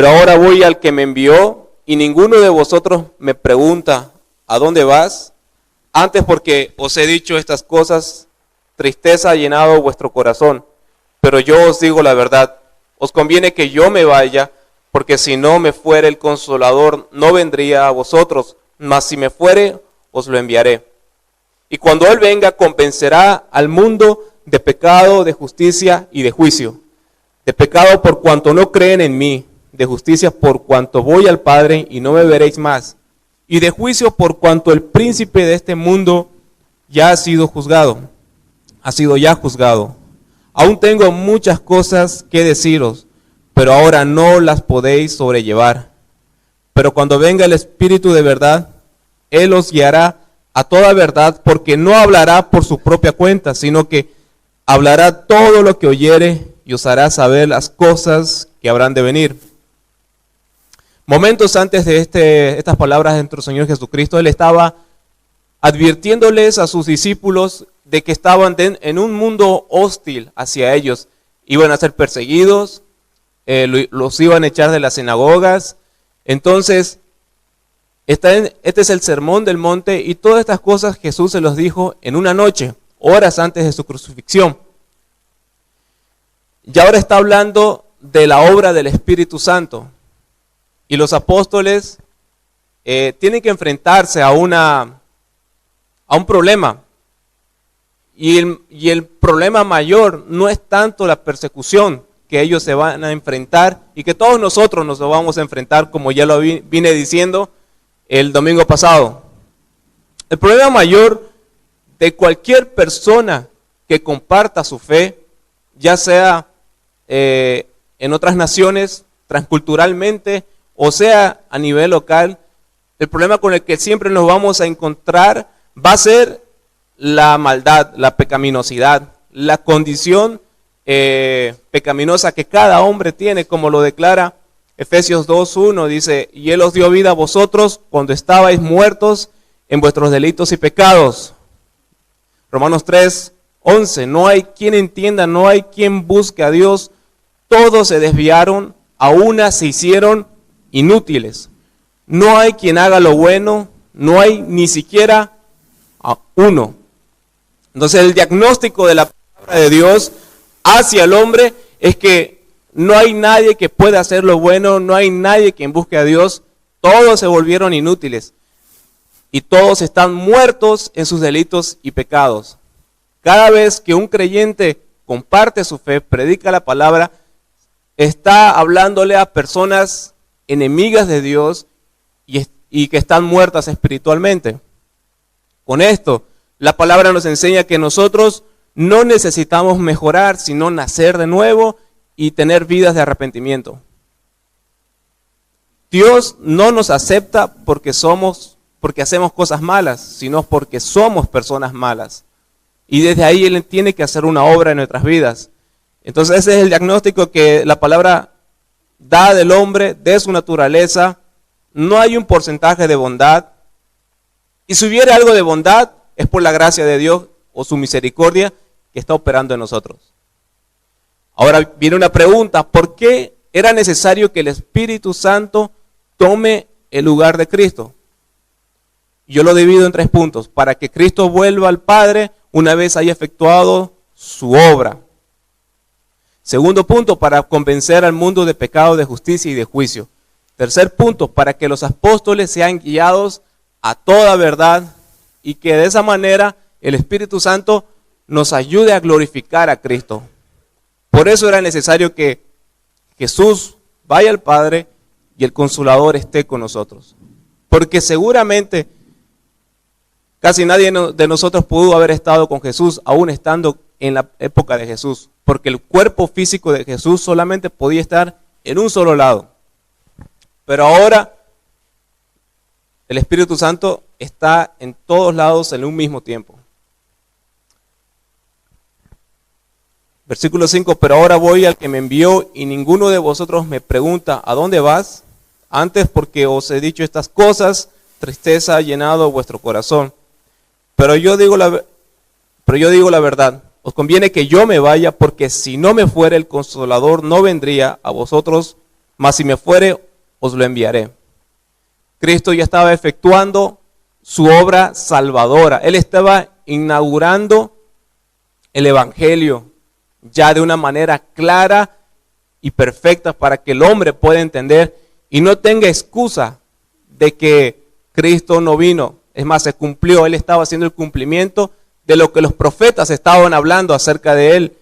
Pero ahora voy al que me envió, y ninguno de vosotros me pregunta, ¿a dónde vas? Antes porque os he dicho estas cosas, tristeza ha llenado vuestro corazón. Pero yo os digo la verdad, os conviene que yo me vaya, porque si no me fuere el Consolador, no vendría a vosotros, mas si me fuere, os lo enviaré. Y cuando Él venga, convencerá al mundo de pecado, de justicia y de juicio. De pecado por cuanto no creen en mí, de justicia por cuanto voy al Padre y no me veréis más, y de juicio por cuanto el príncipe de este mundo ya ha sido juzgado, ha sido ya juzgado. Aún tengo muchas cosas que deciros, pero ahora no las podéis sobrellevar. Pero cuando venga el Espíritu de verdad, Él os guiará a toda verdad, porque no hablará por su propia cuenta, sino que hablará todo lo que oyere y os hará saber las cosas que habrán de venir. Momentos antes de estas palabras de nuestro Señor Jesucristo, Él estaba advirtiéndoles a sus discípulos de que estaban en un mundo hostil hacia ellos. Iban a ser perseguidos, los iban a echar de las sinagogas. Entonces, este es el sermón del monte, y todas estas cosas Jesús se los dijo en una noche, horas antes de su crucifixión. Y ahora está hablando de la obra del Espíritu Santo. Y los apóstoles tienen que enfrentarse a un problema. Y el problema mayor no es tanto la persecución que ellos se van a enfrentar y que todos nosotros nos vamos a enfrentar, como ya lo vine diciendo el domingo pasado. El problema mayor de cualquier persona que comparta su fe, ya sea en otras naciones, transculturalmente, o sea a nivel local, el problema con el que siempre nos vamos a encontrar va a ser la maldad, la pecaminosidad, la condición pecaminosa que cada hombre tiene, como lo declara Efesios 2:1, dice, y Él os dio vida a vosotros cuando estabais muertos en vuestros delitos y pecados. Romanos 3:11, no hay quien entienda, no hay quien busque a Dios, todos se desviaron, a una se hicieron inútiles. No hay quien haga lo bueno, no hay ni siquiera a uno. Entonces el diagnóstico de la palabra de Dios hacia el hombre es que no hay nadie que pueda hacer lo bueno, no hay nadie quien busque a Dios, todos se volvieron inútiles y todos están muertos en sus delitos y pecados. Cada vez que un creyente comparte su fe, predica la palabra, está hablándole a personas enemigas de Dios y que están muertas espiritualmente. Con esto, la palabra nos enseña que nosotros no necesitamos mejorar, sino nacer de nuevo y tener vidas de arrepentimiento. Dios no nos acepta porque hacemos cosas malas, sino porque somos personas malas. Y desde ahí Él tiene que hacer una obra en nuestras vidas. Entonces ese es el diagnóstico que la palabra da del hombre, de su naturaleza. No hay un porcentaje de bondad. Y si hubiera algo de bondad, es por la gracia de Dios o su misericordia que está operando en nosotros. Ahora viene una pregunta, ¿por qué era necesario que el Espíritu Santo tome el lugar de Cristo? Yo lo divido en 3 puntos, para que Cristo vuelva al Padre una vez haya efectuado su obra. Segundo punto, para convencer al mundo de pecado, de justicia y de juicio. Tercer punto, para que los apóstoles sean guiados a toda verdad y que de esa manera el Espíritu Santo nos ayude a glorificar a Cristo. Por eso era necesario que Jesús vaya al Padre y el Consolador esté con nosotros. Porque seguramente casi nadie de nosotros pudo haber estado con Jesús, aún estando en la época de Jesús. Porque el cuerpo físico de Jesús solamente podía estar en un solo lado. Pero ahora el Espíritu Santo está en todos lados en un mismo tiempo. Versículo 5, pero ahora voy al que me envió y ninguno de vosotros me pregunta, ¿a dónde vas? Antes porque os he dicho estas cosas, tristeza ha llenado vuestro corazón. Pero yo digo la verdad, os conviene que yo me vaya, porque si no me fuera el Consolador no vendría a vosotros, mas si me fuere, os lo enviaré. Cristo ya estaba efectuando su obra salvadora. Él estaba inaugurando el Evangelio ya de una manera clara y perfecta para que el hombre pueda entender y no tenga excusa de que Cristo no vino. Es más, se cumplió. Él estaba haciendo el cumplimiento de lo que los profetas estaban hablando acerca de él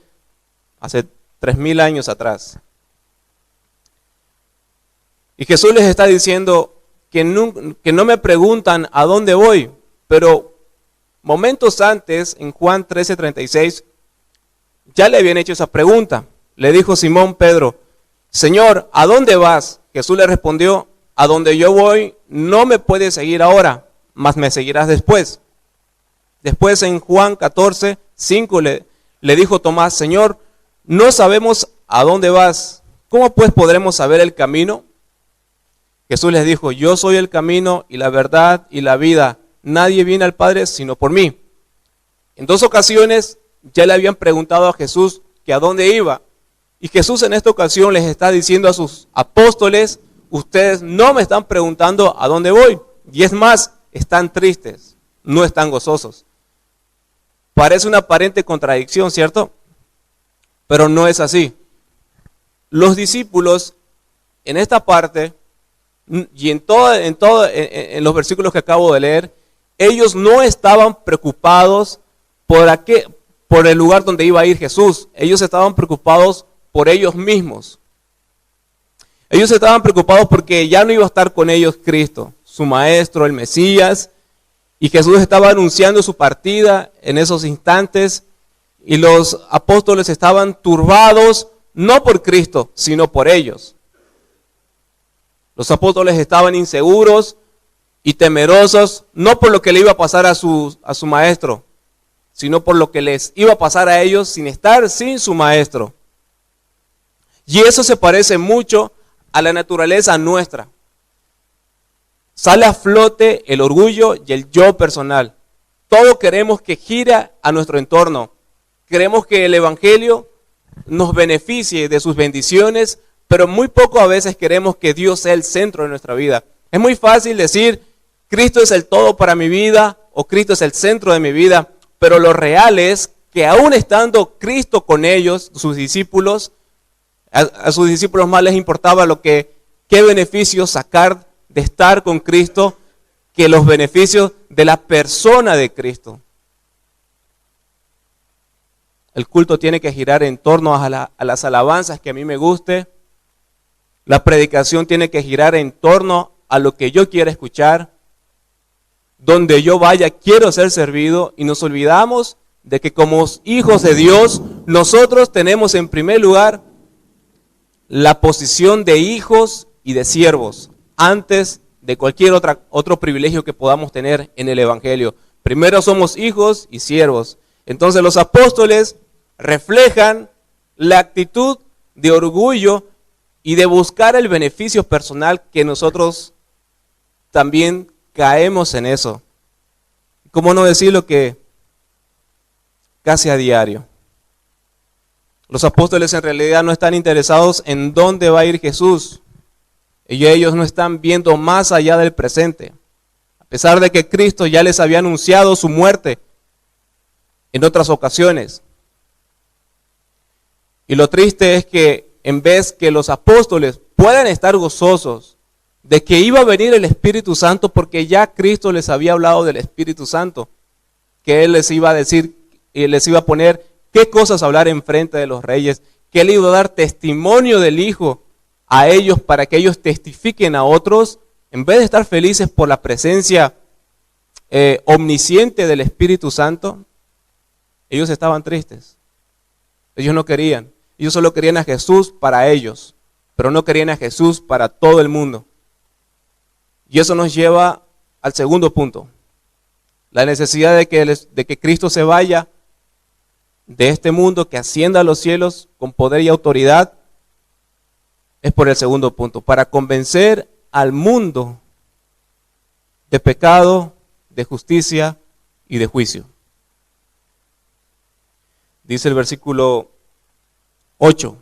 hace 3000 años atrás. Y Jesús les está diciendo que no me preguntan a dónde voy, pero momentos antes, en Juan 13:36, ya le habían hecho esa pregunta. Le dijo Simón Pedro, Señor, ¿a dónde vas? Jesús le respondió, a donde yo voy no me puedes seguir ahora, mas me seguirás después. Después en Juan 14:5 le dijo Tomás, Señor, no sabemos a dónde vas, ¿cómo pues podremos saber el camino? Jesús les dijo, yo soy el camino y la verdad y la vida, nadie viene al Padre sino por mí. En 2 ocasiones ya le habían preguntado a Jesús que a dónde iba, y Jesús en esta ocasión les está diciendo a sus apóstoles, ustedes no me están preguntando a dónde voy, y es más, están tristes, no están gozosos. Parece una aparente contradicción, ¿cierto? Pero no es así. Los discípulos en esta parte y en los versículos que acabo de leer, ellos no estaban preocupados por el lugar donde iba a ir Jesús. Ellos estaban preocupados por ellos mismos. Ellos estaban preocupados porque ya no iba a estar con ellos Cristo, su maestro, el Mesías, y Jesús estaba anunciando su partida en esos instantes, y los apóstoles estaban turbados, no por Cristo, sino por ellos. Los apóstoles estaban inseguros y temerosos, no por lo que le iba a pasar a su maestro, sino por lo que les iba a pasar a ellos sin su maestro. Y eso se parece mucho a la naturaleza nuestra. Sale a flote el orgullo y el yo personal. Todo queremos que gire a nuestro entorno. Queremos que el Evangelio nos beneficie de sus bendiciones, pero muy poco a veces queremos que Dios sea el centro de nuestra vida. Es muy fácil decir, Cristo es el todo para mi vida, o Cristo es el centro de mi vida, pero lo real es que aún estando Cristo con ellos, sus discípulos, a sus discípulos más les importaba qué beneficios sacar de estar con Cristo, que los beneficios de la persona de Cristo. El culto tiene que girar en torno a las alabanzas que a mí me guste. La predicación tiene que girar en torno a lo que yo quiera escuchar. Donde yo vaya quiero ser servido, y nos olvidamos de que como hijos de Dios, nosotros tenemos en primer lugar la posición de hijos y de siervos antes de cualquier otro privilegio que podamos tener en el Evangelio. Primero somos hijos y siervos. Entonces los apóstoles reflejan la actitud de orgullo y de buscar el beneficio personal, que nosotros también caemos en eso. ¿Cómo no decirlo que casi a diario? Los apóstoles en realidad no están interesados en dónde va a ir Jesús. Y ellos no están viendo más allá del presente. A pesar de que Cristo ya les había anunciado su muerte en otras ocasiones. Y lo triste es que en vez que los apóstoles puedan estar gozosos de que iba a venir el Espíritu Santo, porque ya Cristo les había hablado del Espíritu Santo, que Él les iba a decir y les iba a poner qué cosas hablar en frente de los reyes, que Él iba a dar testimonio del Hijo a ellos para que ellos testifiquen a otros, en vez de estar felices por la presencia omnisciente del Espíritu Santo, ellos estaban tristes. Ellos no querían. Ellos solo querían a Jesús para ellos, pero no querían a Jesús para todo el mundo. Y eso nos lleva al segundo punto. La necesidad de que Cristo se vaya de este mundo, que ascienda a los cielos con poder y autoridad, es por el segundo punto, para convencer al mundo de pecado, de justicia y de juicio. Dice el versículo 8,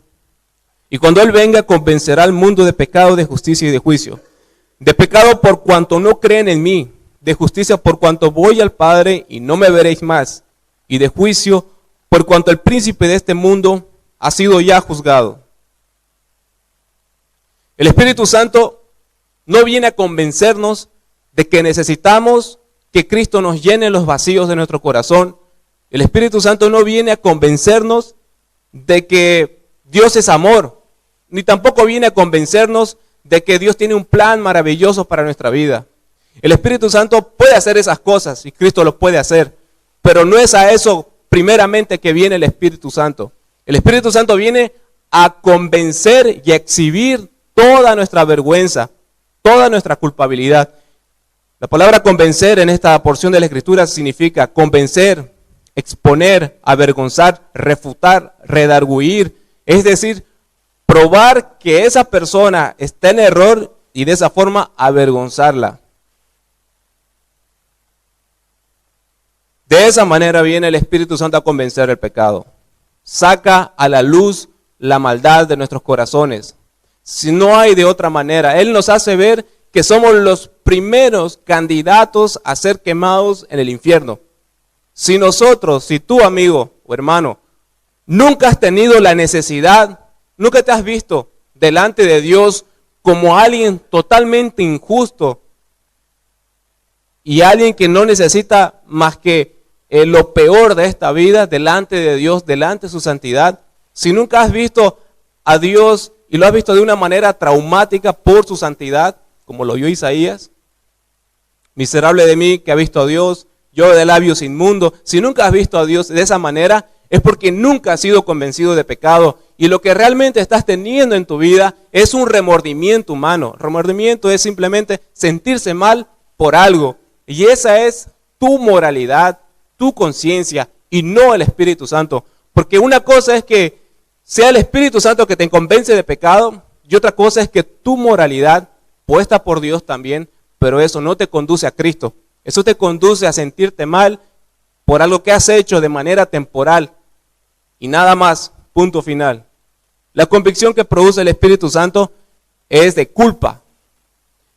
Y cuando Él venga, convencerá al mundo de pecado, de justicia y de juicio. De pecado por cuanto no creen en mí, de justicia por cuanto voy al Padre y no me veréis más, y de juicio por cuanto el príncipe de este mundo ha sido ya juzgado. El Espíritu Santo no viene a convencernos de que necesitamos que Cristo nos llene los vacíos de nuestro corazón. El Espíritu Santo no viene a convencernos de que Dios es amor, ni tampoco viene a convencernos de que Dios tiene un plan maravilloso para nuestra vida. El Espíritu Santo puede hacer esas cosas y Cristo lo puede hacer, pero no es a eso primeramente que viene el Espíritu Santo. El Espíritu Santo viene a convencer y a exhibir toda nuestra vergüenza, toda nuestra culpabilidad. La palabra convencer en esta porción de la Escritura significa convencer, exponer, avergonzar, refutar, redarguir, es decir, probar que esa persona está en error y de esa forma avergonzarla. De esa manera viene el Espíritu Santo a convencer el pecado. Saca a la luz la maldad de nuestros corazones. Si no hay de otra manera, Él nos hace ver que somos los primeros candidatos a ser quemados en el infierno. Si nosotros, si tú amigo o hermano, nunca has tenido la necesidad, nunca te has visto delante de Dios como alguien totalmente injusto y alguien que no necesita más que lo peor de esta vida delante de Dios, delante de su santidad, si nunca has visto a Dios y lo has visto de una manera traumática por su santidad, como lo vio Isaías, miserable de mí que ha visto a Dios, yo de labios inmundos, si nunca has visto a Dios de esa manera, es porque nunca has sido convencido de pecado y lo que realmente estás teniendo en tu vida es un remordimiento humano. Remordimiento es simplemente sentirse mal por algo y esa es tu moralidad, tu conciencia y no el Espíritu Santo. Porque una cosa es que sea el Espíritu Santo que te convence de pecado y otra cosa es que tu moralidad, puesta por Dios también, pero eso no te conduce a Cristo. Eso te conduce a sentirte mal por algo que has hecho de manera temporal y nada más, punto final. La convicción que produce el Espíritu Santo es de culpa.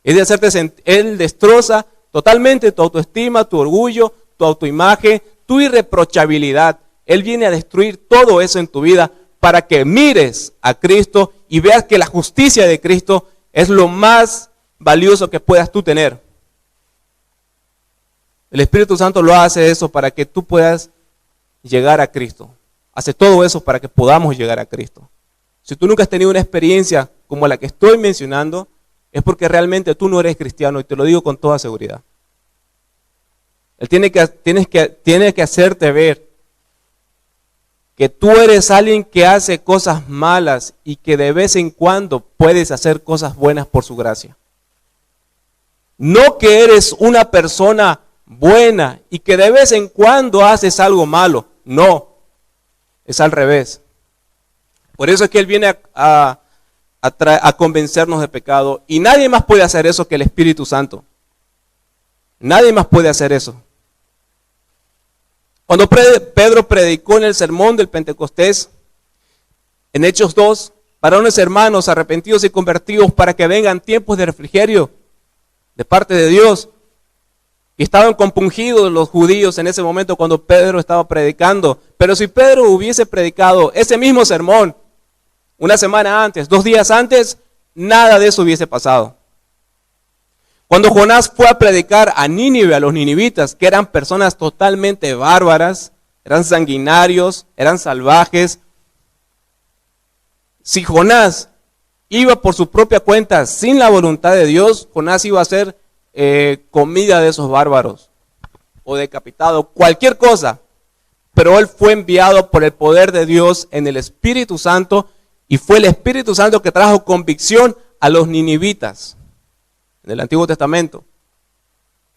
Es de hacerte Él destroza totalmente tu autoestima, tu orgullo, tu autoimagen, tu irreprochabilidad. Él viene a destruir todo eso en tu vida para que mires a Cristo y veas que la justicia de Cristo es lo más valioso que puedas tú tener. El Espíritu Santo lo hace eso para que tú puedas llegar a Cristo. Hace todo eso para que podamos llegar a Cristo. Si tú nunca has tenido una experiencia como la que estoy mencionando, es porque realmente tú no eres cristiano y te lo digo con toda seguridad. Él tiene que hacerte ver que tú eres alguien que hace cosas malas y que de vez en cuando puedes hacer cosas buenas por su gracia. No que eres una persona buena y que de vez en cuando haces algo malo. No, es al revés. Por eso es que Él viene a convencernos de pecado y nadie más puede hacer eso que el Espíritu Santo. Nadie más puede hacer eso. Cuando Pedro predicó en el sermón del Pentecostés, en Hechos 2, varones hermanos arrepentidos y convertidos para que vengan tiempos de refrigerio de parte de Dios. Y estaban compungidos los judíos en ese momento cuando Pedro estaba predicando. Pero si Pedro hubiese predicado ese mismo sermón una semana antes, 2 días antes, nada de eso hubiese pasado. Cuando Jonás fue a predicar a Nínive, a los ninivitas, que eran personas totalmente bárbaras, eran sanguinarios, eran salvajes. Si Jonás iba por su propia cuenta sin la voluntad de Dios, Jonás iba a ser comida de esos bárbaros o decapitado, cualquier cosa. Pero él fue enviado por el poder de Dios en el Espíritu Santo y fue el Espíritu Santo que trajo convicción a los ninivitas en el Antiguo Testamento.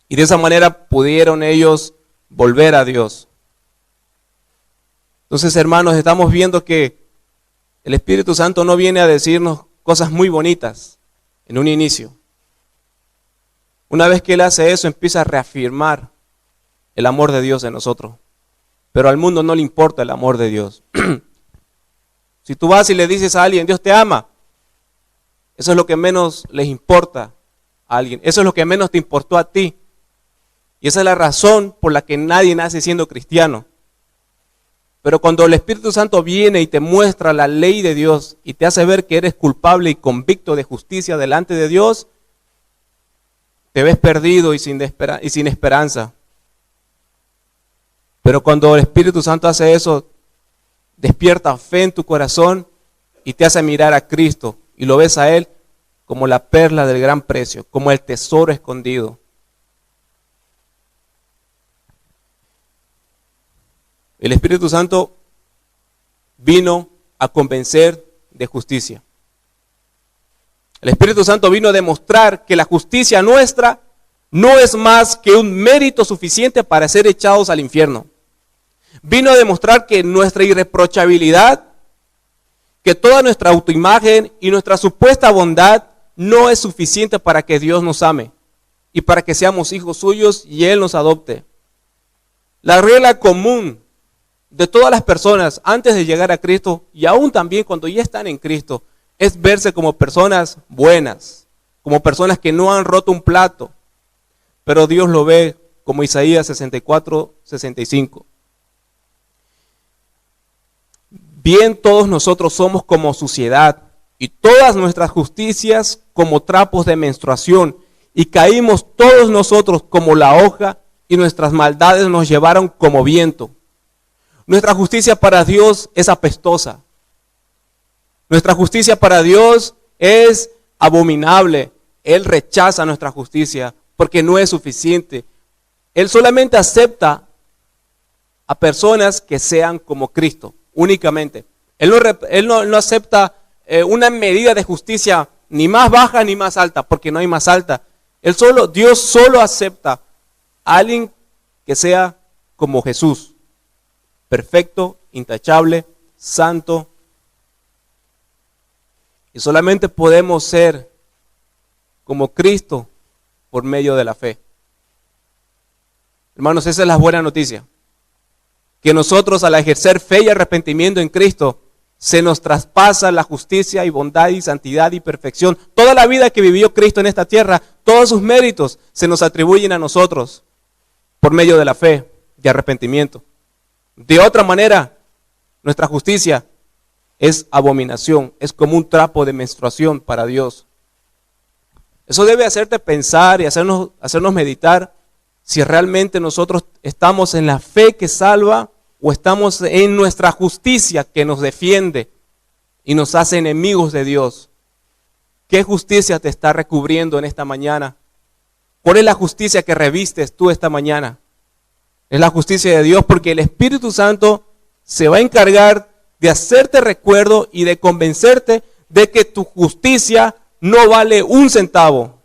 Y de esa manera pudieron ellos volver a Dios. Entonces, hermanos, estamos viendo que el Espíritu Santo no viene a decirnos cosas muy bonitas en un inicio. Una vez que Él hace eso, empieza a reafirmar el amor de Dios en nosotros. Pero al mundo no le importa el amor de Dios. Si tú vas y le dices a alguien, Dios te ama, eso es lo que menos les importa a alguien. Eso es lo que menos te importó a ti. Y esa es la razón por la que nadie nace siendo cristiano. Pero cuando el Espíritu Santo viene y te muestra la ley de Dios y te hace ver que eres culpable y convicto de justicia delante de Dios, te ves perdido y sin esperanza. Pero cuando el Espíritu Santo hace eso, despierta fe en tu corazón y te hace mirar a Cristo y lo ves a Él como la perla del gran precio, como el tesoro escondido. El Espíritu Santo vino a convencer de justicia. El Espíritu Santo vino a demostrar que la justicia nuestra no es más que un mérito suficiente para ser echados al infierno. Vino a demostrar que nuestra irreprochabilidad, que toda nuestra autoimagen y nuestra supuesta bondad no es suficiente para que Dios nos ame y para que seamos hijos suyos y Él nos adopte. La regla común de todas las personas antes de llegar a Cristo y aún también cuando ya están en Cristo es verse como personas buenas, como personas que no han roto un plato, pero Dios lo ve como Isaías 64, 65. Bien, todos nosotros somos como suciedad y todas nuestras justicias como trapos de menstruación, y caímos todos nosotros como la hoja y nuestras maldades nos llevaron como viento. Nuestra justicia para Dios es apestosa. Nuestra justicia para Dios es abominable. Él rechaza nuestra justicia porque no es suficiente. Él solamente acepta a personas que sean como Cristo, únicamente. Él no acepta una medida de justicia ni más baja ni más alta, porque no hay más alta. Dios solo acepta a alguien que sea como Jesús. Perfecto, intachable, santo. Y solamente podemos ser como Cristo por medio de la fe. Hermanos, esa es la buena noticia. Que nosotros, al ejercer fe y arrepentimiento en Cristo, se nos traspasa la justicia y bondad y santidad y perfección. Toda la vida que vivió Cristo en esta tierra, todos sus méritos se nos atribuyen a nosotros por medio de la fe y arrepentimiento. De otra manera, nuestra justicia es abominación, es como un trapo de menstruación para Dios. Eso debe hacerte pensar y hacernos meditar si realmente nosotros estamos en la fe que salva o estamos en nuestra justicia que nos defiende y nos hace enemigos de Dios. ¿Qué justicia te está recubriendo en esta mañana? ¿Cuál es la justicia que revistes tú esta mañana? Es la justicia de Dios, porque el Espíritu Santo se va a encargar de hacerte recuerdo y de convencerte de que tu justicia no vale un centavo.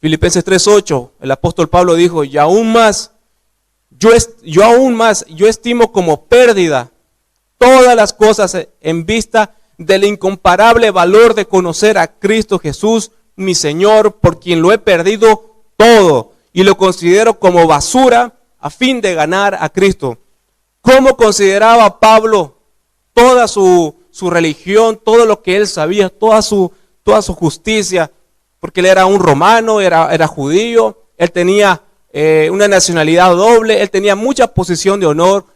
Filipenses 3:8, el apóstol Pablo dijo, yo estimo como pérdida todas las cosas en vista del incomparable valor de conocer a Cristo Jesús, mi Señor, por quien lo he perdido todo y lo considero como basura a fin de ganar a Cristo. ¿Cómo consideraba Pablo toda su religión, todo lo que él sabía, toda su justicia? Porque él era un romano, era judío, él tenía una nacionalidad doble, él tenía mucha posición de honor.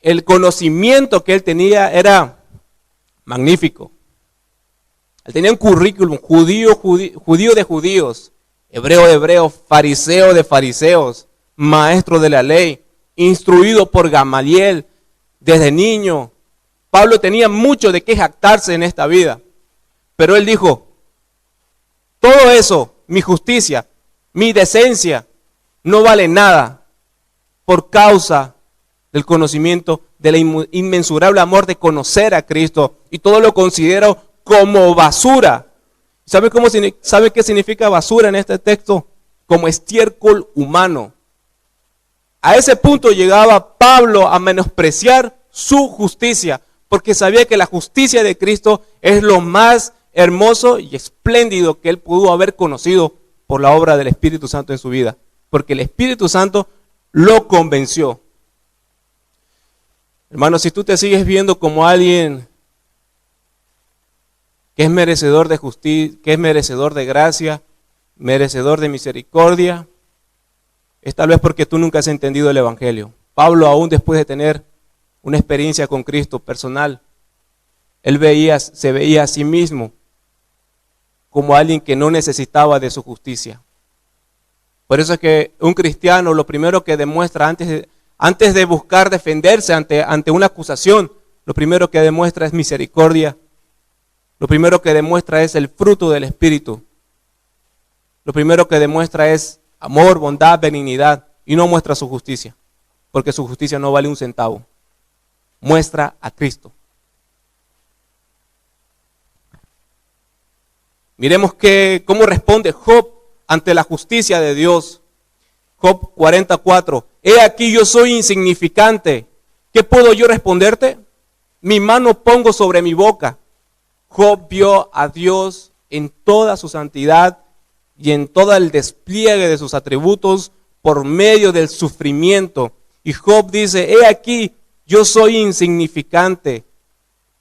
El conocimiento que él tenía era magnífico. Él tenía un currículum judío de judíos, hebreo de hebreos, fariseo de fariseos, maestro de la ley, instruido por Gamaliel desde niño. Pablo tenía mucho de qué jactarse en esta vida, pero él dijo, todo eso, mi justicia, mi decencia, no vale nada por causa del conocimiento, del inmensurable amor de conocer a Cristo, y todo lo considero como basura. ¿Sabe qué significa basura en este texto? Como estiércol humano. A ese punto llegaba Pablo a menospreciar su justicia, porque sabía que la justicia de Cristo es lo más hermoso y espléndido que él pudo haber conocido por la obra del Espíritu Santo en su vida, porque el Espíritu Santo lo convenció. Hermano, si tú te sigues viendo como alguien que es merecedor de justicia, que es merecedor de gracia, merecedor de misericordia, es tal vez porque tú nunca has entendido el Evangelio. Pablo, aún después de tener una experiencia con Cristo personal, él se veía a sí mismo como alguien que no necesitaba de su justicia. Por eso es que un cristiano lo primero que demuestra antes de buscar defenderse ante una acusación, lo primero que demuestra es misericordia. Lo primero que demuestra es el fruto del Espíritu. Lo primero que demuestra es amor, bondad, benignidad, y no muestra su justicia, porque su justicia no vale un centavo. Muestra a Cristo. Miremos cómo responde Job ante la justicia de Dios. Job 44. He aquí yo soy insignificante. ¿Qué puedo yo responderte? Mi mano pongo sobre mi boca. Job vio a Dios en toda su santidad y en todo el despliegue de sus atributos por medio del sufrimiento. Y Job dice, he aquí yo soy insignificante.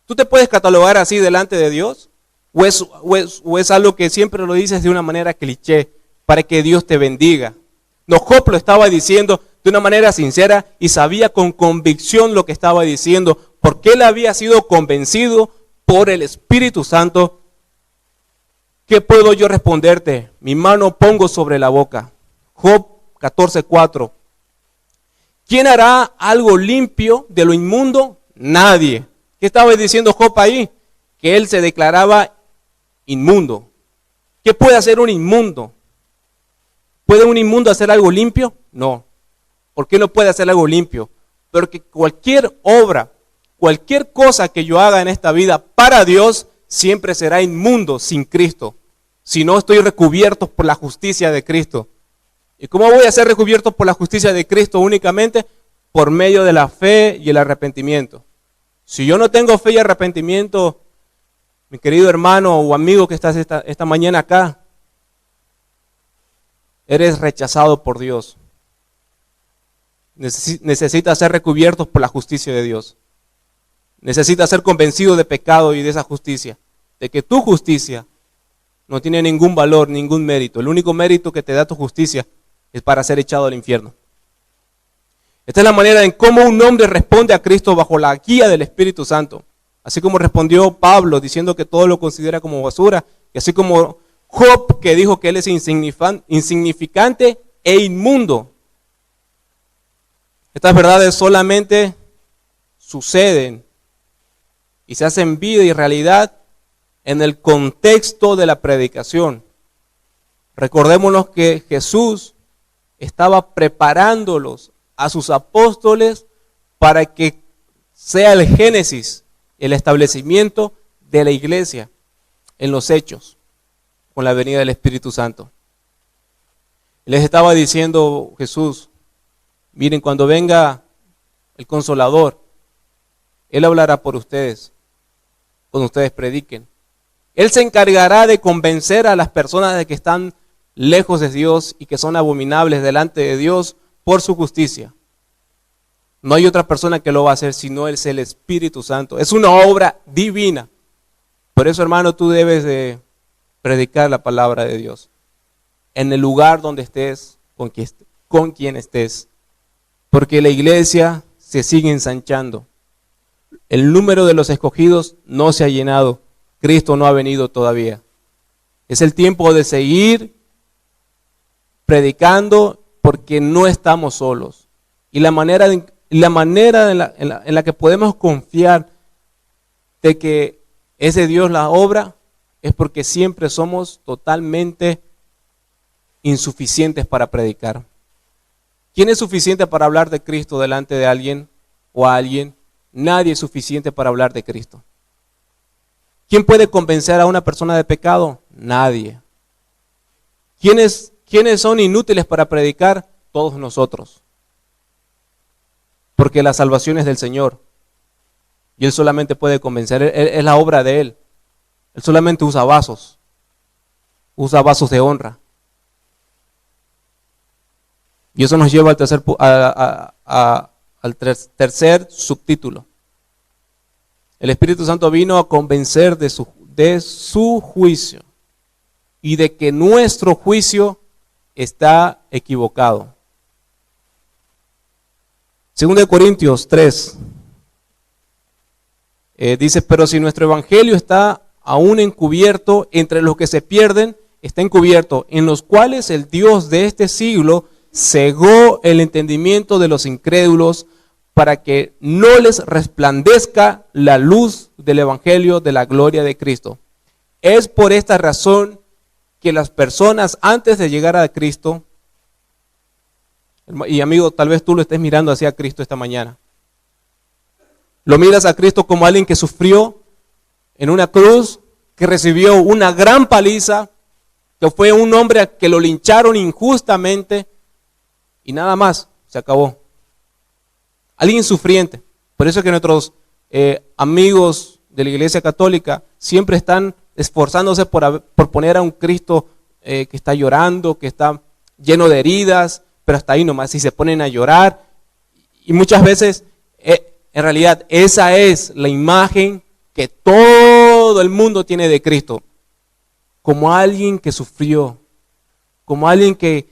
¿Tú te puedes catalogar así delante de Dios? ¿O es algo que siempre lo dices de una manera cliché para que Dios te bendiga? No, Job lo estaba diciendo de una manera sincera y sabía con convicción lo que estaba diciendo, porque él había sido convencido por el Espíritu Santo. ¿Qué puedo yo responderte? Mi mano pongo sobre la boca. Job 14:4. ¿Quién hará algo limpio de lo inmundo? Nadie. ¿Qué estaba diciendo Job ahí? Que él se declaraba inmundo. ¿Qué puede hacer un inmundo? ¿Puede un inmundo hacer algo limpio? No. ¿Por qué no puede hacer algo limpio? Porque cualquier obra, cualquier cosa que yo haga en esta vida para Dios, siempre será inmundo sin Cristo. Si no estoy recubierto por la justicia de Cristo. ¿Y cómo voy a ser recubierto por la justicia de Cristo únicamente? Por medio de la fe y el arrepentimiento. Si yo no tengo fe y arrepentimiento, mi querido hermano o amigo que estás esta mañana acá, eres rechazado por Dios. Necesitas ser recubiertos por la justicia de Dios. Necesitas ser convencido de pecado y de esa justicia. De que tu justicia no tiene ningún valor, ningún mérito. El único mérito que te da tu justicia es para ser echado al infierno. Esta es la manera en cómo un hombre responde a Cristo bajo la guía del Espíritu Santo. Así como respondió Pablo diciendo que todo lo considera como basura. Y así como Job, que dijo que él es insignificante e inmundo. Estas verdades solamente suceden y se hacen vida y realidad en el contexto de la predicación. Recordémonos que Jesús estaba preparándolos a sus apóstoles para que sea el génesis, el establecimiento de la iglesia en los hechos, con la venida del Espíritu Santo. Les estaba diciendo Jesús, miren, cuando venga el Consolador, Él hablará por ustedes, cuando ustedes prediquen. Él se encargará de convencer a las personas de que están lejos de Dios y que son abominables delante de Dios por su justicia. No hay otra persona que lo va a hacer sino es el Espíritu Santo. Es una obra divina. Por eso, hermano, tú debes de predicar la palabra de Dios en el lugar donde estés, con quien estés. Porque la iglesia se sigue ensanchando. El número de los escogidos no se ha llenado. Cristo no ha venido todavía. Es el tiempo de seguir predicando porque no estamos solos. Y la manera en la que podemos confiar de que es de Dios la obra es porque siempre somos totalmente insuficientes para predicar. ¿Quién es suficiente para hablar de Cristo delante de alguien o a alguien? Nadie es suficiente para hablar de Cristo. ¿Quién puede convencer a una persona de pecado? Nadie. ¿Quiénes son inútiles para predicar? Todos nosotros. Porque la salvación es del Señor. Y Él solamente puede convencer. Es la obra de Él. Él solamente usa vasos. Usa vasos de honra. Y eso nos lleva al al tercer subtítulo. El Espíritu Santo vino a convencer de su juicio y de que nuestro juicio está equivocado. 2 Corintios 3 dice, pero si nuestro evangelio está aún encubierto entre los que se pierden, está encubierto, en los cuales el Dios de este siglo cegó el entendimiento de los incrédulos para que no les resplandezca la luz del evangelio de la gloria de Cristo. Es por esta razón que las personas antes de llegar a Cristo, y amigo, tal vez tú lo estés mirando hacia Cristo esta mañana. Lo miras a Cristo como alguien que sufrió en una cruz, que recibió una gran paliza, que fue un hombre que lo lincharon injustamente y nada más, se acabó. Alguien sufriente. Por eso es que nuestros amigos de la Iglesia Católica siempre están esforzándose por poner a un Cristo que está llorando, que está lleno de heridas, pero hasta ahí nomás, y se ponen a llorar. Y muchas veces, en realidad, esa es la imagen que todo el mundo tiene de Cristo. Como alguien que sufrió, como alguien que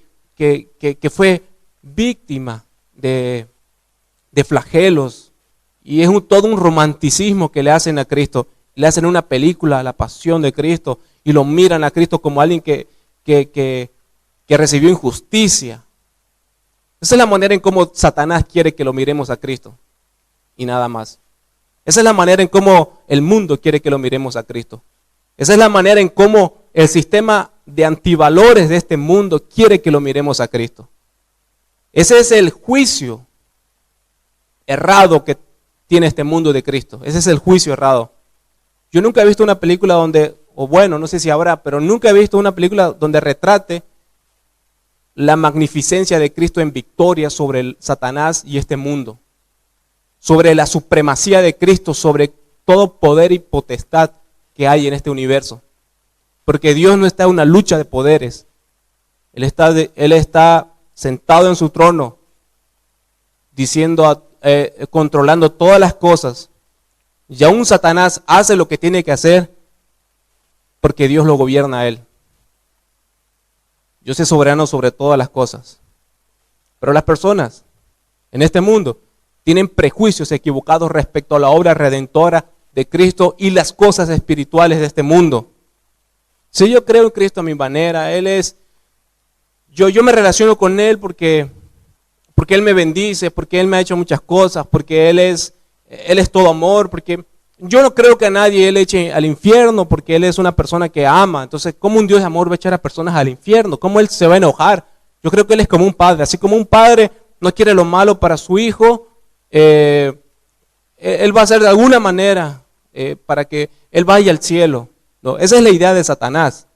fue víctima de flagelos. Y es todo un romanticismo que le hacen a Cristo. Le hacen una película, la pasión de Cristo, y lo miran a Cristo como alguien que recibió injusticia. Esa es la manera en cómo Satanás quiere que lo miremos a Cristo. Y nada más. Esa es la manera en cómo el mundo quiere que lo miremos a Cristo. Esa es la manera en cómo el sistema de antivalores de este mundo quiere que lo miremos a Cristo. Ese es el juicio errado que tiene este mundo de Cristo. Ese es el juicio errado. Yo nunca he visto una película donde, o bueno, no sé si habrá, pero nunca he visto una película donde retrate la magnificencia de Cristo en victoria sobre el Satanás y este mundo. Sobre la supremacía de Cristo, sobre todo poder y potestad que hay en este universo. Porque Dios no está en una lucha de poderes. Él está sentado en su trono, diciendo, controlando todas las cosas. Y aún Satanás hace lo que tiene que hacer porque Dios lo gobierna a él. Dios es soberano sobre todas las cosas. Pero las personas en este mundo tienen prejuicios equivocados respecto a la obra redentora de Cristo y las cosas espirituales de este mundo. Si yo creo en Cristo a mi manera, Él es, yo me relaciono con Él porque Él me bendice, porque Él me ha hecho muchas cosas, porque Él es todo amor, porque yo no creo que a nadie Él eche al infierno, porque Él es una persona que ama. Entonces, ¿cómo un Dios de amor va a echar a personas al infierno? ¿Cómo Él se va a enojar? Yo creo que Él es como un padre, así como un padre no quiere lo malo para su hijo, Él va a hacer de alguna manera para que Él vaya al cielo. No, esa es la idea de Satanás,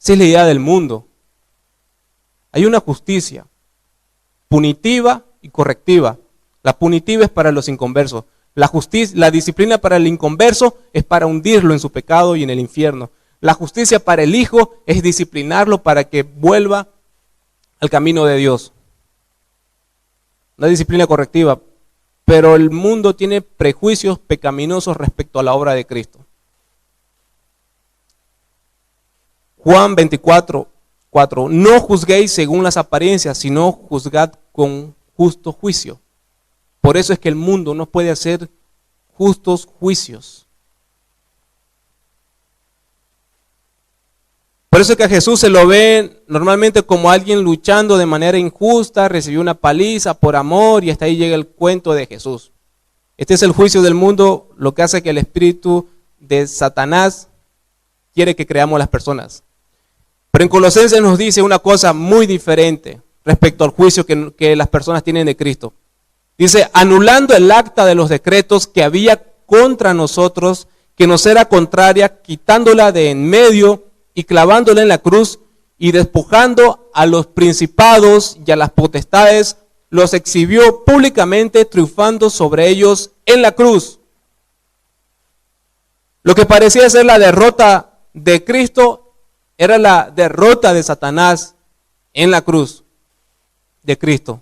esa es la idea del mundo. Hay una justicia punitiva y correctiva. La punitiva es para los inconversos. La disciplina para el inconverso es para hundirlo en su pecado y en el infierno. La justicia para el hijo es disciplinarlo para que vuelva al camino de Dios. Una disciplina correctiva. Pero el mundo tiene prejuicios pecaminosos respecto a la obra de Cristo. Juan 24:4. No juzguéis según las apariencias, sino juzgad con justo juicio. Por eso es que el mundo no puede hacer justos juicios. Por eso es que a Jesús se lo ve normalmente como alguien luchando de manera injusta, recibió una paliza por amor y hasta ahí llega el cuento de Jesús. Este es el juicio del mundo, lo que hace que el espíritu de Satanás quiere que creamos las personas. Pero en Colosenses nos dice una cosa muy diferente respecto al juicio que las personas tienen de Cristo. Dice, anulando el acta de los decretos que había contra nosotros, que nos era contraria, quitándola de en medio y clavándola en la cruz y despojando a los principados y a las potestades, los exhibió públicamente, triunfando sobre ellos en la cruz. Lo que parecía ser la derrota de Cristo era la derrota de Satanás en la cruz de Cristo.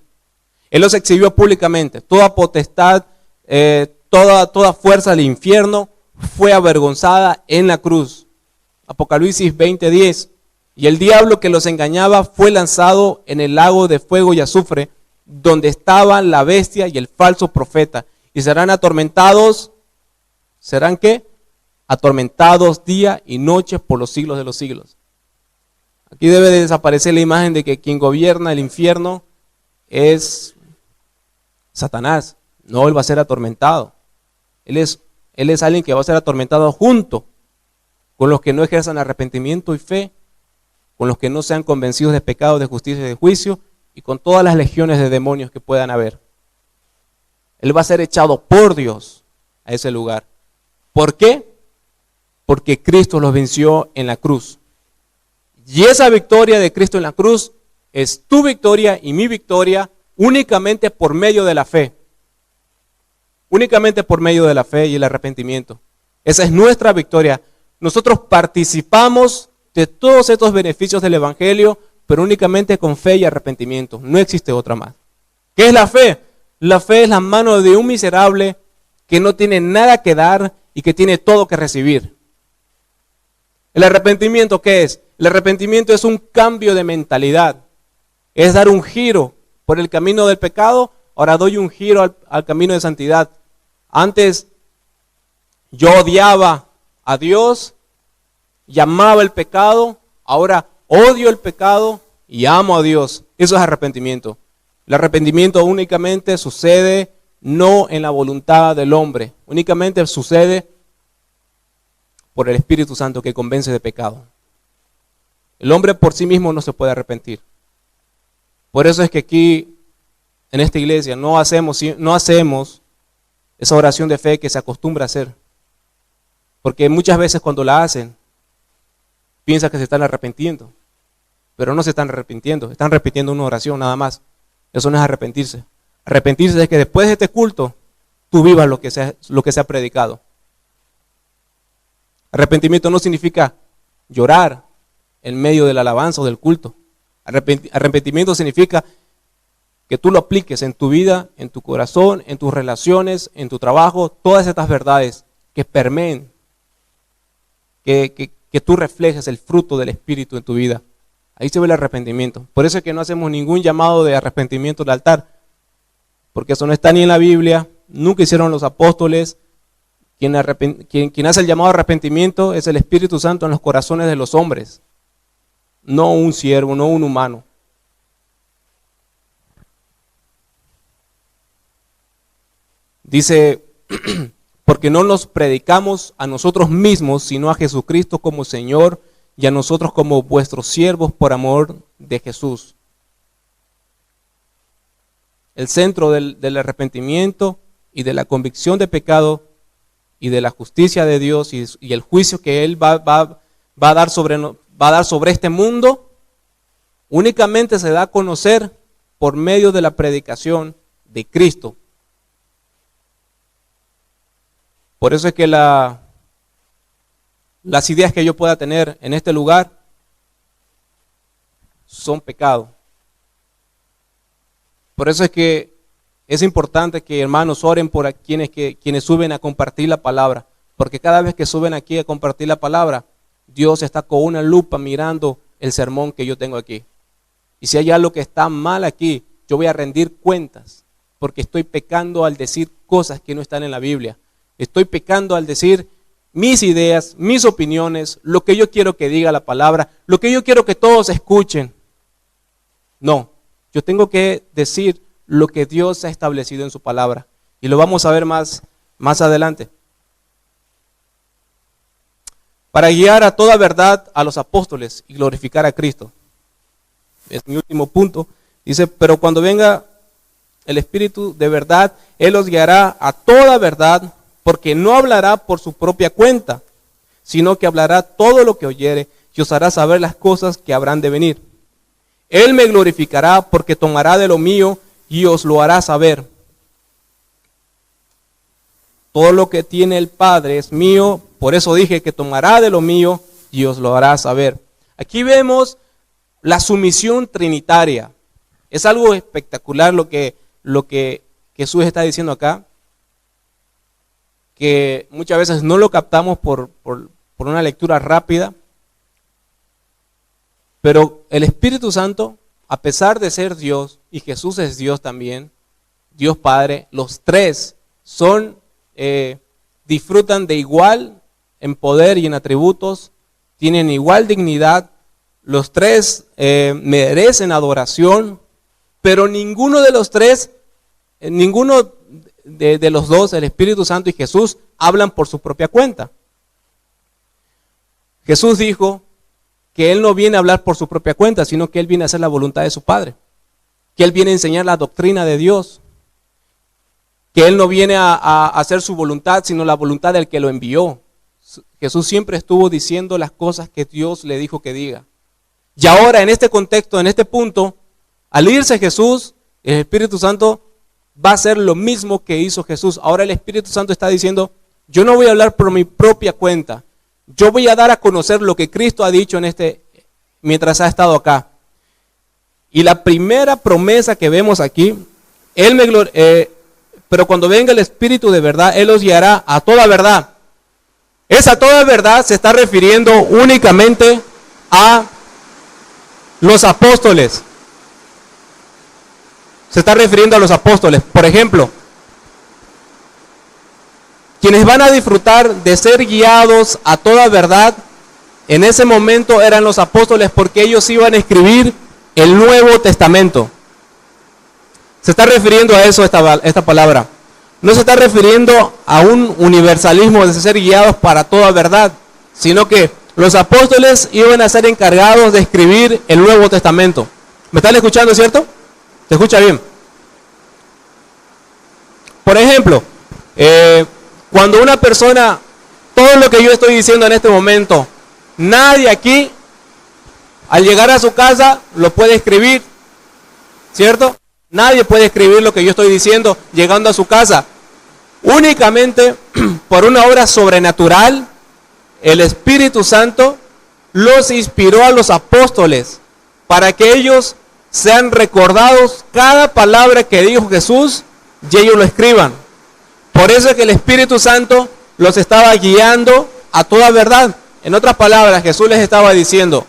Él los exhibió públicamente. Toda potestad, toda fuerza del infierno fue avergonzada en la cruz. Apocalipsis 20:10. Y el diablo que los engañaba fue lanzado en el lago de fuego y azufre, donde estaban la bestia y el falso profeta. Y serán atormentados. ¿Serán qué? Atormentados día y noche por los siglos de los siglos. Aquí debe de desaparecer la imagen de que quien gobierna el infierno es Satanás. No, él va a ser atormentado. Él es alguien que va a ser atormentado junto con los que no ejerzan arrepentimiento y fe, con los que no sean convencidos de pecado, de justicia y de juicio, y con todas las legiones de demonios que puedan haber. Él va a ser echado por Dios a ese lugar. ¿Por qué? Porque Cristo los venció en la cruz. Y esa victoria de Cristo en la cruz es tu victoria y mi victoria únicamente por medio de la fe. Únicamente por medio de la fe y el arrepentimiento. Esa es nuestra victoria. Nosotros participamos de todos estos beneficios del Evangelio, pero únicamente con fe y arrepentimiento. No existe otra más. ¿Qué es la fe? La fe es la mano de un miserable que no tiene nada que dar y que tiene todo que recibir. ¿El arrepentimiento qué es? El arrepentimiento es un cambio de mentalidad. Es dar un giro por el camino del pecado, ahora doy un giro al camino de santidad. Antes yo odiaba a Dios, llamaba el pecado, ahora odio el pecado y amo a Dios. Eso es arrepentimiento. El arrepentimiento únicamente sucede no en la voluntad del hombre, únicamente sucede por el Espíritu Santo que convence de pecado. El hombre por sí mismo no se puede arrepentir. Por eso es que aquí, en esta iglesia, no hacemos esa oración de fe que se acostumbra a hacer. Porque muchas veces cuando la hacen, piensan que se están arrepintiendo. Pero no se están arrepintiendo, están repitiendo una oración nada más. Eso no es arrepentirse. Arrepentirse es que después de este culto, tú vivas lo que se ha predicado. Arrepentimiento no significa llorar en medio de la alabanza o del culto. Arrepentimiento significa que tú lo apliques en tu vida, en tu corazón, en tus relaciones, en tu trabajo, todas estas verdades que permeen, que tú reflejes el fruto del Espíritu en tu vida. Ahí se ve el arrepentimiento. Por eso es que no hacemos ningún llamado de arrepentimiento al altar, porque eso no está ni en la Biblia, nunca hicieron los apóstoles. Quien hace el llamado a arrepentimiento es el Espíritu Santo en los corazones de los hombres, no un siervo, no un humano. Dice, porque no nos predicamos a nosotros mismos, sino a Jesucristo como Señor y a nosotros como vuestros siervos por amor de Jesús. El centro del arrepentimiento y de la convicción de pecado y de la justicia de Dios y el juicio que Él va a dar sobre este mundo, únicamente se da a conocer por medio de la predicación de Cristo. Por eso es que las ideas que yo pueda tener en este lugar son pecado. Por eso es que es importante que hermanos oren por quienes suben a compartir la palabra, porque cada vez que suben aquí a compartir la palabra, Dios está con una lupa mirando el sermón que yo tengo aquí. Y si hay algo que está mal aquí, yo voy a rendir cuentas, porque estoy pecando al decir cosas que no están en la Biblia. Estoy pecando al decir mis ideas, mis opiniones, lo que yo quiero que diga la palabra, lo que yo quiero que todos escuchen. No, yo tengo que decir lo que Dios ha establecido en su palabra. Y lo vamos a ver más adelante. Para guiar a toda verdad a los apóstoles y glorificar a Cristo. Es mi último punto. Dice, pero cuando venga el Espíritu de verdad, Él os guiará a toda verdad, porque no hablará por su propia cuenta, sino que hablará todo lo que oyere y os hará saber las cosas que habrán de venir. Él me glorificará porque tomará de lo mío y os lo hará saber. Todo lo que tiene el Padre es mío, por eso dije que tomará de lo mío y os lo hará saber. Aquí vemos la sumisión trinitaria. Es algo espectacular lo que lo que Jesús está diciendo acá, que muchas veces no lo captamos por una lectura rápida, pero el Espíritu Santo, a pesar de ser Dios, y Jesús es Dios también, Dios Padre, los tres disfrutan de igual en poder y en atributos, tienen igual dignidad, los tres merecen adoración, pero ninguno de los tres, ninguno de los dos, el Espíritu Santo y Jesús, hablan por su propia cuenta. Jesús dijo que Él no viene a hablar por su propia cuenta, sino que Él viene a hacer la voluntad de su Padre, que Él viene a enseñar la doctrina de Dios, que Él no viene a hacer su voluntad, sino la voluntad del que lo envió. Jesús siempre estuvo diciendo las cosas que Dios le dijo que diga. Y ahora, en este contexto, en este punto, al irse Jesús, el Espíritu Santo va a hacer lo mismo que hizo Jesús. Ahora el Espíritu Santo está diciendo, yo no voy a hablar por mi propia cuenta. Yo voy a dar a conocer lo que Cristo ha dicho mientras ha estado acá. Y la primera promesa que vemos aquí, pero cuando venga el Espíritu de verdad, Él os guiará a toda verdad. Esa toda verdad se está refiriendo únicamente a los apóstoles. Se está refiriendo a los apóstoles. Por ejemplo, quienes van a disfrutar de ser guiados a toda verdad, en ese momento eran los apóstoles, porque ellos iban a escribir el Nuevo Testamento. Se está refiriendo a eso esta palabra. No se está refiriendo a un universalismo de ser guiados para toda verdad, sino que los apóstoles iban a ser encargados de escribir el Nuevo Testamento. ¿Me están escuchando, cierto? ¿Se escucha bien? Por ejemplo, cuando una persona, todo lo que yo estoy diciendo en este momento, nadie aquí, al llegar a su casa, lo puede escribir, ¿cierto? Nadie puede escribir lo que yo estoy diciendo llegando a su casa. Únicamente por una obra sobrenatural, el Espíritu Santo los inspiró a los apóstoles para que ellos sean recordados cada palabra que dijo Jesús y ellos lo escriban. Por eso es que el Espíritu Santo los estaba guiando a toda verdad. En otras palabras, Jesús les estaba diciendo,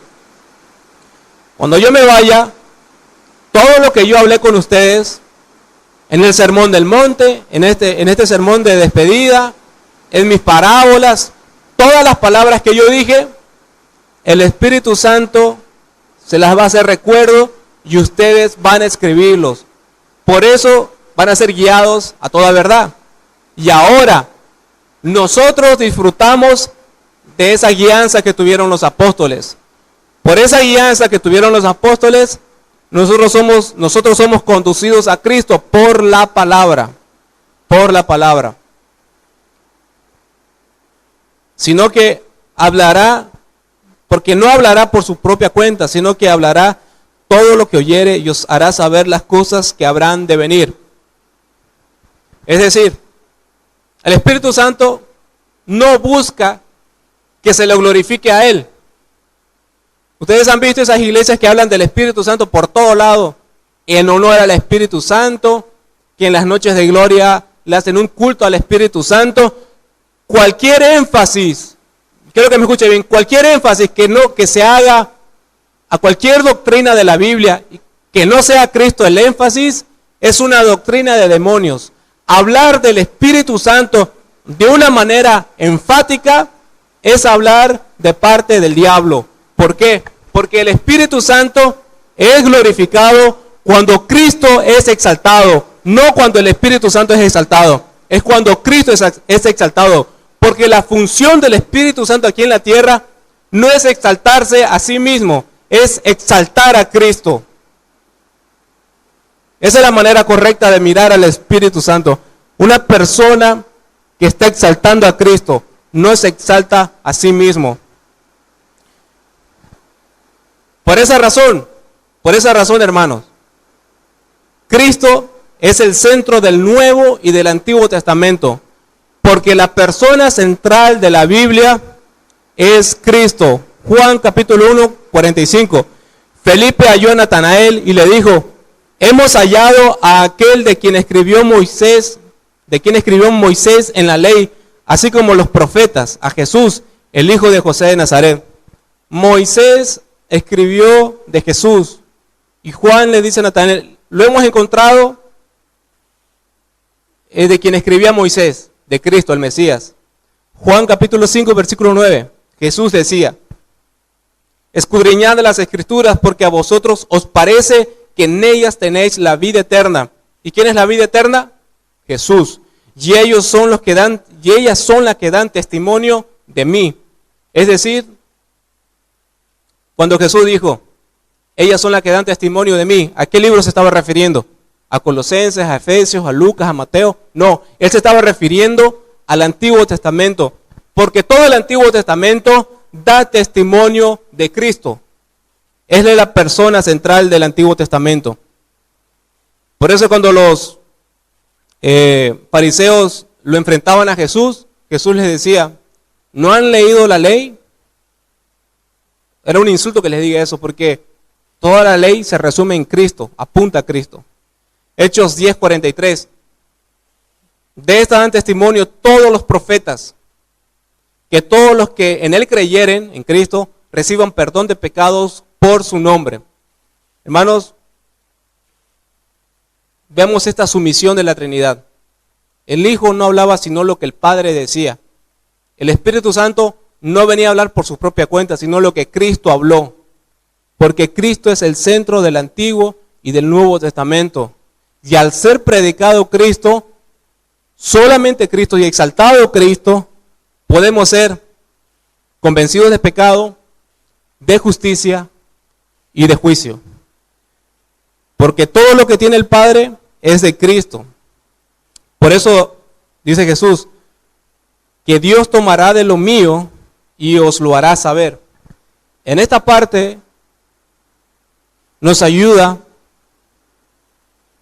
cuando yo me vaya, todo lo que yo hablé con ustedes, en el sermón del monte, en este sermón de despedida, en mis parábolas, todas las palabras que yo dije, el Espíritu Santo se las va a hacer recuerdo y ustedes van a escribirlos. Por eso van a ser guiados a toda verdad. Y ahora, nosotros disfrutamos de esa guianza que tuvieron los apóstoles. Por esa guianza que tuvieron los apóstoles, nosotros somos conducidos a Cristo por la palabra. Por la palabra. Sino que hablará, porque no hablará por su propia cuenta, sino que hablará todo lo que oyere y os hará saber las cosas que habrán de venir. Es decir, el Espíritu Santo no busca que se le glorifique a Él. Ustedes han visto esas iglesias que hablan del Espíritu Santo por todo lado, en honor al Espíritu Santo, que en las noches de gloria le hacen un culto al Espíritu Santo. Cualquier énfasis, quiero que me escuche bien, cualquier énfasis que se haga a cualquier doctrina de la Biblia, que no sea Cristo el énfasis, es una doctrina de demonios. Hablar del Espíritu Santo de una manera enfática es hablar de parte del diablo. ¿Por qué? Porque el Espíritu Santo es glorificado cuando Cristo es exaltado, no cuando el Espíritu Santo es exaltado. Es cuando Cristo es exaltado. Porque la función del Espíritu Santo aquí en la tierra no es exaltarse a sí mismo, es exaltar a Cristo. Esa es la manera correcta de mirar al Espíritu Santo. Una persona que está exaltando a Cristo no se exalta a sí mismo. Por esa razón, hermanos, Cristo es el centro del Nuevo y del Antiguo Testamento, porque la persona central de la Biblia es Cristo. Juan capítulo 1, 45. Felipe halló a Natanael y le dijo, hemos hallado a aquel de quien escribió Moisés en la ley, así como los profetas, a Jesús, el hijo de José de Nazaret. Moisés escribió de Jesús y Juan le dice a Natanael, lo hemos encontrado de quien escribía Moisés, de Cristo, el Mesías. Juan capítulo 5, versículo 9, Jesús decía, escudriñad las Escrituras porque a vosotros os parece que en ellas tenéis la vida eterna. ¿Y quién es la vida eterna? Jesús. Y ellas son las que dan testimonio de mí. Es decir, cuando Jesús dijo, ellas son las que dan testimonio de mí, ¿a qué libro se estaba refiriendo? ¿A Colosenses, a Efesios, a Lucas, a Mateo? No, él se estaba refiriendo al Antiguo Testamento, porque todo el Antiguo Testamento da testimonio de Cristo. Él es la persona central del Antiguo Testamento. Por eso cuando los fariseos lo enfrentaban a Jesús, Jesús les decía, ¿no han leído la ley? Era un insulto que les diga eso, porque toda la ley se resume en Cristo, apunta a Cristo. Hechos 10:43. De esta dan testimonio todos los profetas, que todos los que en él creyeren, en Cristo, reciban perdón de pecados por su nombre. Hermanos, veamos esta sumisión de la Trinidad. El Hijo no hablaba sino lo que el Padre decía. El Espíritu Santo no venía a hablar por su propia cuenta, sino lo que Cristo habló. Porque Cristo es el centro del Antiguo y del Nuevo Testamento. Y al ser predicado Cristo, solamente Cristo y exaltado Cristo, podemos ser convencidos de pecado, de justicia y de juicio. Porque todo lo que tiene el Padre es de Cristo. Por eso dice Jesús, que Dios tomará de lo mío y os lo hará saber. En esta parte nos ayuda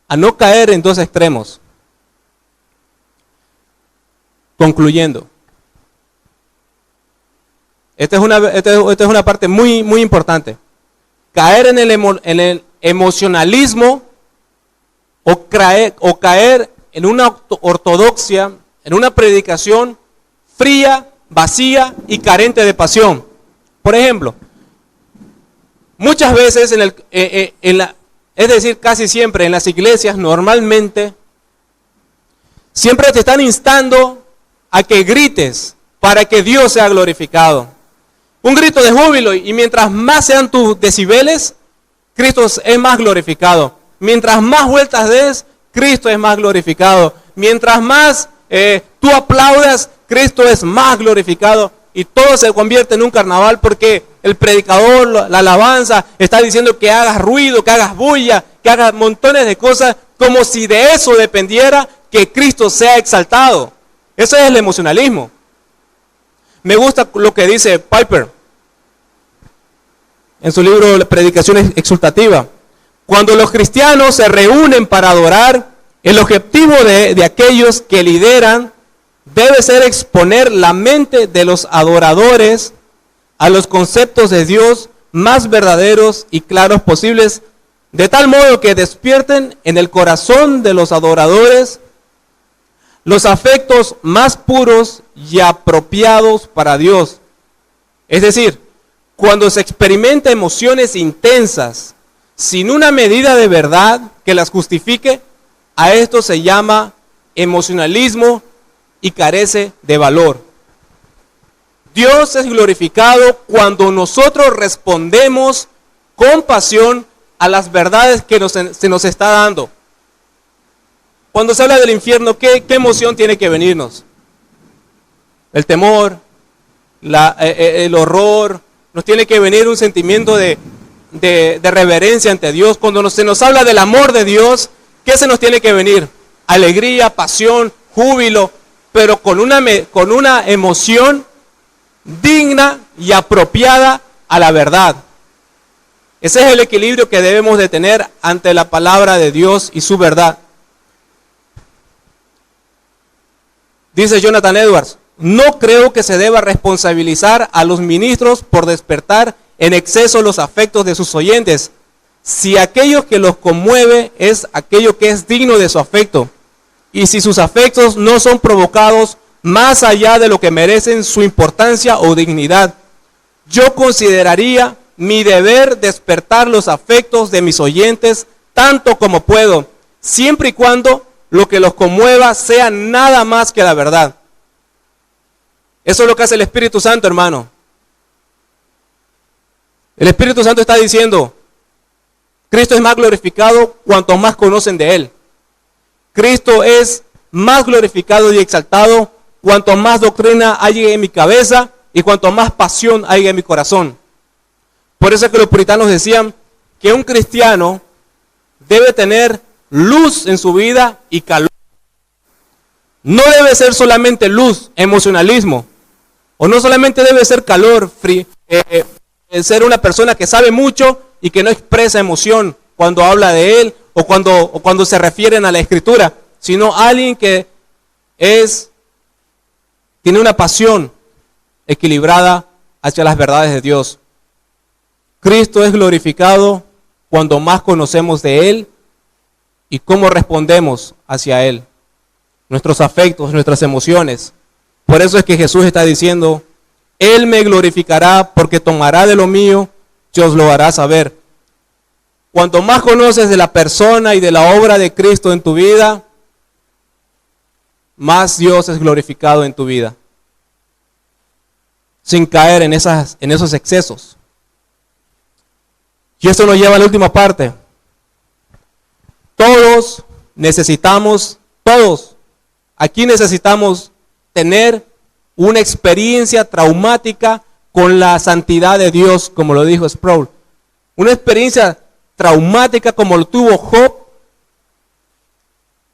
a no caer en dos extremos. Concluyendo, esta es una parte muy, muy importante. Caer en el emocionalismo o caer en una ortodoxia, en una predicación fría, vacía y carente de pasión. Por ejemplo, muchas veces, es decir, casi siempre en las iglesias, normalmente, siempre te están instando a que grites para que Dios sea glorificado. Un grito de júbilo, y mientras más sean tus decibeles, Cristo es más glorificado. Mientras más vueltas des, Cristo es más glorificado. Mientras más tú aplaudas, Cristo es más glorificado. Y todo se convierte en un carnaval porque el predicador, la alabanza, está diciendo que hagas ruido, que hagas bulla, que hagas montones de cosas, como si de eso dependiera que Cristo sea exaltado. Ese es el emocionalismo. Me gusta lo que dice Piper en su libro Predicación Exultativa. Cuando los cristianos se reúnen para adorar, el objetivo de aquellos que lideran debe ser exponer la mente de los adoradores a los conceptos de Dios más verdaderos y claros posibles, de tal modo que despierten en el corazón de los adoradores los afectos más puros y apropiados para Dios. Es decir, cuando se experimenta emociones intensas sin una medida de verdad que las justifique, a esto se llama emocionalismo y carece de valor. Dios es glorificado cuando nosotros respondemos con pasión a las verdades que se nos está dando. Cuando se habla del infierno, ¿qué emoción tiene que venirnos? El temor, el horror, nos tiene que venir un sentimiento de reverencia ante Dios. Cuando se nos habla del amor de Dios, ¿qué se nos tiene que venir? Alegría, pasión, júbilo, pero con una emoción digna y apropiada a la verdad. Ese es el equilibrio que debemos de tener ante la palabra de Dios y su verdad. Dice Jonathan Edwards, no creo que se deba responsabilizar a los ministros por despertar en exceso los afectos de sus oyentes, si aquello que los conmueve es aquello que es digno de su afecto, y si sus afectos no son provocados más allá de lo que merecen su importancia o dignidad, yo consideraría mi deber despertar los afectos de mis oyentes tanto como puedo, siempre y cuando lo que los conmueva sea nada más que la verdad. Eso es lo que hace el Espíritu Santo, hermano. El Espíritu Santo está diciendo, Cristo es más glorificado cuanto más conocen de Él. Cristo es más glorificado y exaltado cuanto más doctrina haya en mi cabeza y cuanto más pasión haya en mi corazón. Por eso es que los puritanos decían que un cristiano debe tener luz en su vida y calor. No debe ser solamente luz, emocionalismo. O no solamente debe ser calor, ser una persona que sabe mucho y que no expresa emoción cuando habla de Él o cuando se refieren a la Escritura, sino alguien que tiene una pasión equilibrada hacia las verdades de Dios. Cristo es glorificado cuando más conocemos de Él y cómo respondemos hacia Él. Nuestros afectos, nuestras emociones. Por eso es que Jesús está diciendo, Él me glorificará porque tomará de lo mío y os lo hará saber. Cuanto más conoces de la persona y de la obra de Cristo en tu vida, más Dios es glorificado en tu vida. Sin caer en esos excesos. Y esto nos lleva a la última parte. Todos aquí necesitamos tener una experiencia traumática con la santidad de Dios, como lo dijo Sproul. Una experiencia traumática como lo tuvo Job.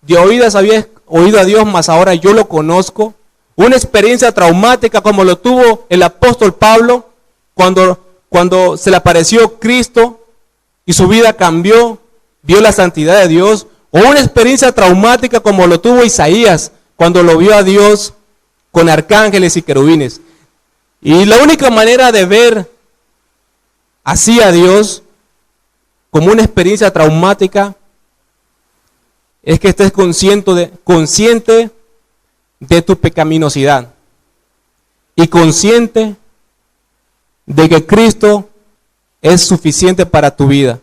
De oídas había oído a Dios, mas ahora yo lo conozco. Una experiencia traumática como lo tuvo el apóstol Pablo cuando se le apareció Cristo y su vida cambió, vio la santidad de Dios. O una experiencia traumática como lo tuvo Isaías cuando lo vio a Dios con arcángeles y querubines. Y la única manera de ver así a Dios como una experiencia traumática es que estés consciente de tu pecaminosidad y consciente de que Cristo es suficiente para tu vida,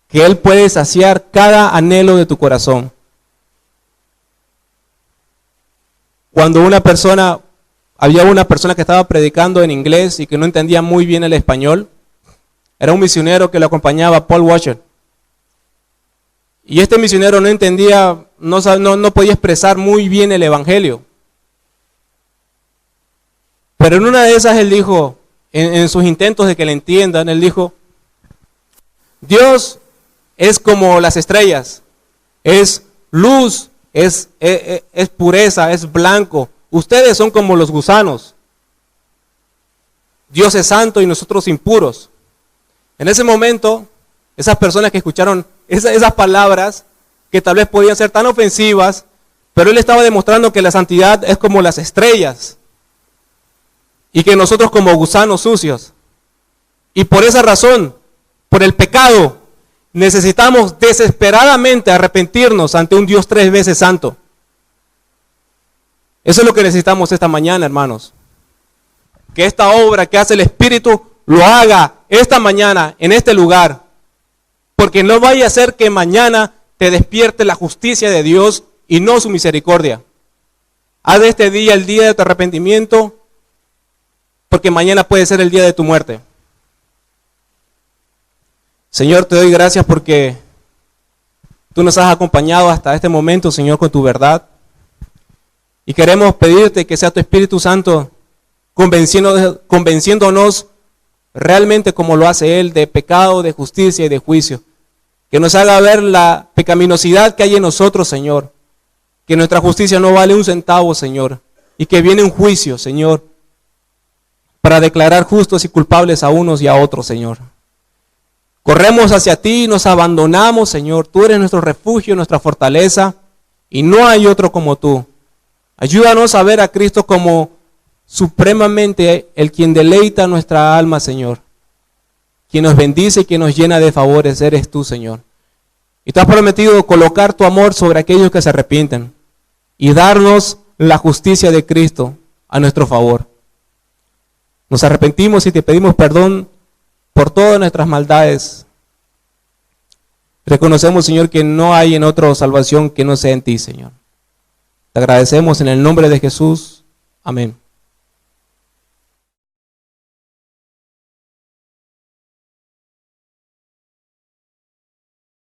que Él puede saciar cada anhelo de tu corazón. Cuando había una persona que estaba predicando en inglés y que no entendía muy bien el español, era un misionero que lo acompañaba, Paul Washer. Y este misionero no entendía, no podía expresar muy bien el evangelio. Pero en una de esas él dijo, en sus intentos de que le entiendan, él dijo, Dios es como las estrellas, es luz, es pureza, es blanco. Ustedes son como los gusanos. Dios es santo y nosotros impuros. En ese momento, esas personas que escucharon esas palabras, que tal vez podían ser tan ofensivas, pero él estaba demostrando que la santidad es como las estrellas y que nosotros como gusanos sucios. Y por esa razón, por el pecado, necesitamos desesperadamente arrepentirnos ante un Dios 3 veces santo. Eso es lo que necesitamos esta mañana, hermanos. Que esta obra que hace el Espíritu lo haga esta mañana en este lugar. Porque no vaya a ser que mañana te despierte la justicia de Dios y no su misericordia. Haz de este día el día de tu arrepentimiento, porque mañana puede ser el día de tu muerte. Señor, te doy gracias porque tú nos has acompañado hasta este momento, Señor, con tu verdad. Y queremos pedirte que sea tu Espíritu Santo convenciéndonos realmente como lo hace Él, de pecado, de justicia y de juicio. Que nos haga ver la pecaminosidad que hay en nosotros, Señor. Que nuestra justicia no vale un centavo, Señor. Y que viene un juicio, Señor, para declarar justos y culpables a unos y a otros, Señor. Corremos hacia ti, nos abandonamos, Señor. Tú eres nuestro refugio, nuestra fortaleza, y no hay otro como tú. Ayúdanos a ver a Cristo como supremamente el quien deleita nuestra alma, Señor. quien nos bendice y quien nos llena de favores, eres tú, Señor. Y tú has prometido colocar tu amor sobre aquellos que se arrepienten y darnos la justicia de Cristo a nuestro favor. Nos arrepentimos y te pedimos perdón por todas nuestras maldades. Reconocemos, Señor, que no hay en otra salvación que no sea en ti, Señor. Te agradecemos en el nombre de Jesús. Amén.